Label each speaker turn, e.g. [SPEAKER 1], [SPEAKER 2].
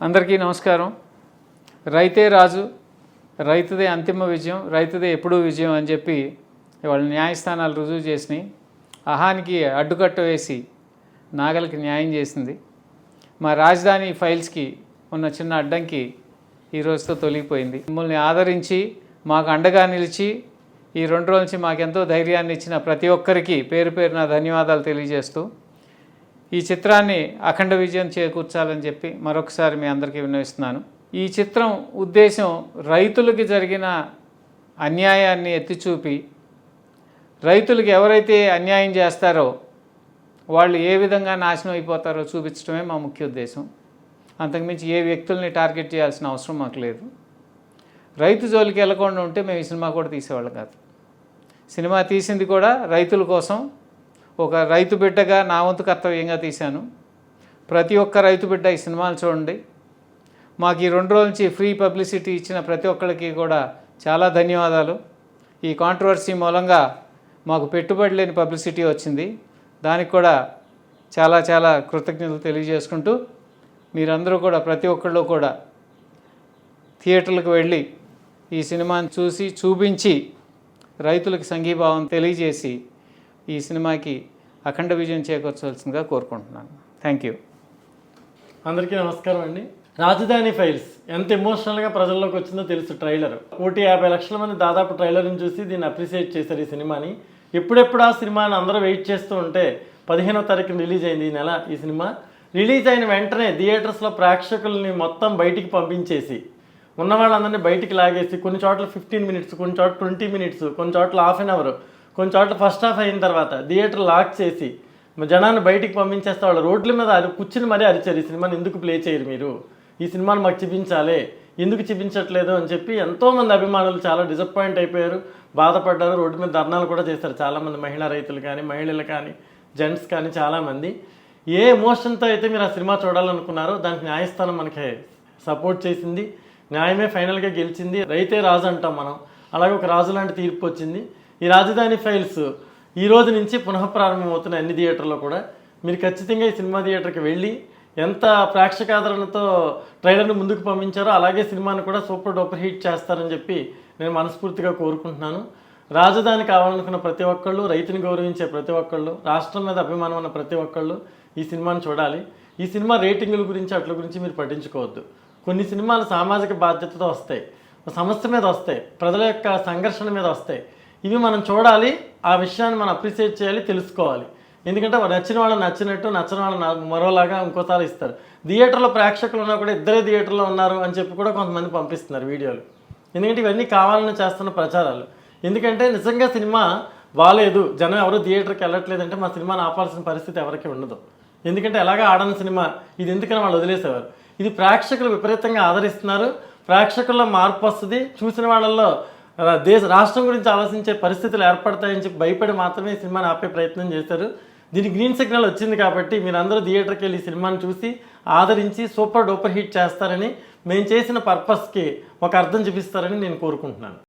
[SPEAKER 1] అందరికీ నమస్కారం. రైతే రాజు, రైతుదే అంతిమ విజయం, రైతుదే ఎప్పుడూ విజయం అని చెప్పి ఇవాళ న్యాయస్థానాలు రుజువు చేసినాయి. అహానికి అడ్డుకట్ట వేసి నాగలికి న్యాయం చేసింది. మా రాజధాని ఫైల్స్కి ఉన్న చిన్న అడ్డంకి ఈ రోజుతో తొలగిపోయింది. మిమ్మల్ని ఆదరించి మాకు అండగా నిలిచి ఈ 2 రోజుల నుంచి మాకెంతో ధైర్యాన్ని ఇచ్చిన ప్రతి ఒక్కరికి పేరు పేరున ధన్యవాదాలు తెలియజేస్తూ ఈ చిత్రాన్ని అఖండ విజయం చేకూర్చాలని చెప్పి మరొకసారి మీ అందరికీ విన్నవిస్తున్నాను. ఈ చిత్రం ఉద్దేశం రైతులకి జరిగిన అన్యాయాన్ని ఎత్తిచూపి రైతులకు ఎవరైతే అన్యాయం చేస్తారో వాళ్ళు ఏ విధంగా నాశనం అయిపోతారో చూపించడమే మా ముఖ్య ఉద్దేశం. అంతకుమించి ఏ వ్యక్తుల్ని టార్గెట్ చేయాల్సిన అవసరం మాకు లేదు. రైతు జోలికి వెళ్ళకుండా ఉంటే మేము ఈ సినిమా కూడా తీసేవాళ్ళం కాదు. సినిమా తీసింది కూడా రైతుల కోసం, ఒక రైతు బిడ్డగా నా వంతు కర్తవ్యంగా తీశాను. ప్రతి ఒక్క రైతు బిడ్డ ఈ సినిమాలు చూడండి. మాకు ఈ 2 రోజుల నుంచి ఫ్రీ పబ్లిసిటీ ఇచ్చిన ప్రతి ఒక్కరికి కూడా చాలా ధన్యవాదాలు. ఈ కాంట్రవర్సీ మూలంగా మాకు పెట్టుబడి లేని పబ్లిసిటీ వచ్చింది. దానికి కూడా చాలా చాలా కృతజ్ఞతలు తెలియజేసుకుంటూ మీరందరూ కూడా ప్రతి ఒక్కళ్ళు కూడా థియేటర్లకు వెళ్ళి ఈ సినిమాని చూసి చూపించి రైతులకు సంఘీభావం తెలియజేసి ఈ సినిమాకి అఖండ విజయం చేకూర్చవలసిందిగా కోరుకుంటున్నాను. Thank you.
[SPEAKER 2] అందరికీ నమస్కారం అండి. రాజధాని ఫైల్స్ ఎంత ఎమోషనల్గా ప్రజల్లోకి వచ్చిందో తెలుసు. ట్రైలర్ 1,50,00,000 మంది దాదాపు ట్రైలర్ని చూసి దీన్ని అప్రిషియేట్ చేశారు ఈ సినిమాని. ఎప్పుడెప్పుడు ఆ సినిమాని అందరూ వెయిట్ చేస్తూ ఉంటే 15వ తారీఖున రిలీజ్ అయింది ఈ నెల. ఈ సినిమా రిలీజ్ అయిన వెంటనే థియేటర్స్లో ప్రేక్షకుల్ని మొత్తం బయటికి పంపించేసి ఉన్న వాళ్ళందరినీ బయటికి లాగేసి కొన్ని చోట్ల 15 మినిట్స్, కొన్ని చోట్ల 20 మినిట్స్, కొన్ని చోట్ల ½ అన్ అవర్, కొన్ని చోట్ల ఫస్ట్ హాఫ్ అయిన తర్వాత థియేటర్ లాక్ చేసి జనాన్ని బయటికి పంపించేస్తే వాళ్ళు రోడ్ల మీద కూర్చుని మరీ అరిచారు, ఈ సినిమాని ఎందుకు ప్లే చేయరు మీరు, ఈ సినిమాని మాకు చూపించాలి, ఎందుకు చూపించట్లేదు అని చెప్పి ఎంతోమంది అభిమానులు చాలా డిసప్పాయింట్ అయిపోయారు, బాధపడ్డారు. రోడ్డు మీద ధర్నాలు కూడా చేశారు చాలామంది మహిళా రైతులు కానీ, మహిళలు కానీ, జెంట్స్ కానీ చాలామంది. ఏ ఎమోషన్తో అయితే మీరు ఆ సినిమా చూడాలనుకున్నారో దానికి న్యాయస్థానం మనకి సపోర్ట్ చేసింది. న్యాయమే ఫైనల్గా గెలిచింది. రైతే రాజు అంటాం మనం, అలాగే ఒక రాజు లాంటి తీర్పు వచ్చింది. ఈ రాజధాని ఫైల్స్ ఈ రోజు నుంచి పునఃప్రారంభమవుతున్న అన్ని థియేటర్లో కూడా మీరు ఖచ్చితంగా ఈ సినిమా థియేటర్కి వెళ్ళి ఎంత ప్రేక్షకాదరణతో ట్రైలర్ని ముందుకు పంపించారో అలాగే సినిమాని కూడా సూపర్ డూపర్ హిట్ చేస్తారని చెప్పి నేను మనస్ఫూర్తిగా కోరుకుంటున్నాను. రాజధాని కావాలనుకున్న ప్రతి ఒక్కళ్ళు, రైతుని గౌరవించే ప్రతి ఒక్కళ్ళు, రాష్ట్రం మీద అభిమానం ఉన్న ప్రతి ఒక్కళ్ళు ఈ సినిమాని చూడాలి. ఈ సినిమా రేటింగుల గురించి అట్ల గురించి మీరు పట్టించుకోవద్దు. కొన్ని సినిమాలు సామాజిక బాధ్యతతో వస్తాయి, సమస్య మీద వస్తాయి, ప్రజల యొక్క సంఘర్షణ మీద వస్తాయి. ఇవి మనం చూడాలి, ఆ విషయాన్ని మనం అప్రిషియేట్ చేయాలి, తెలుసుకోవాలి. ఎందుకంటే నచ్చిన వాళ్ళు నచ్చినట్టు, నచ్చిన వాళ్ళు మరోలాగా ఇంకోసారి ఇస్తారు. థియేటర్లో ప్రేక్షకులు ఉన్నా కూడా ఇద్దరే థియేటర్లో ఉన్నారు అని చెప్పి కూడా కొంతమంది పంపిస్తున్నారు వీడియోలు. ఎందుకంటే ఇవన్నీ కావాలని చేస్తున్న ప్రచారాలు. ఎందుకంటే నిజంగా సినిమా బాగాలేదు, జనం ఎవరు థియేటర్కి వెళ్ళట్లేదంటే మా సినిమాని ఆపాల్సిన పరిస్థితి ఎవరికి ఉండదు. ఎందుకంటే ఎలాగా ఆడని సినిమా ఇది, ఎందుకని వాళ్ళు వదిలేసేవారు. ఇది ప్రేక్షకులు విపరీతంగా ఆదరిస్తున్నారు, ప్రేక్షకుల్లో మార్పు వస్తుంది, చూసిన వాళ్ళల్లో రాష్ట్రం గురించి ఆలోచించే పరిస్థితులు ఏర్పడతాయని చెప్పి భయపడి మాత్రమే ఈ సినిమాని ఆపే ప్రయత్నం చేశారు. దీనికి గ్రీన్ సిగ్నల్ వచ్చింది కాబట్టి మీరందరూ థియేటర్కి వెళ్ళి ఈ సినిమాని చూసి ఆదరించి సూపర్ డూపర్ హిట్ చేస్తారని, మేము చేసిన పర్పస్కి ఒక అర్థం చూపిస్తారని నేను కోరుకుంటున్నాను.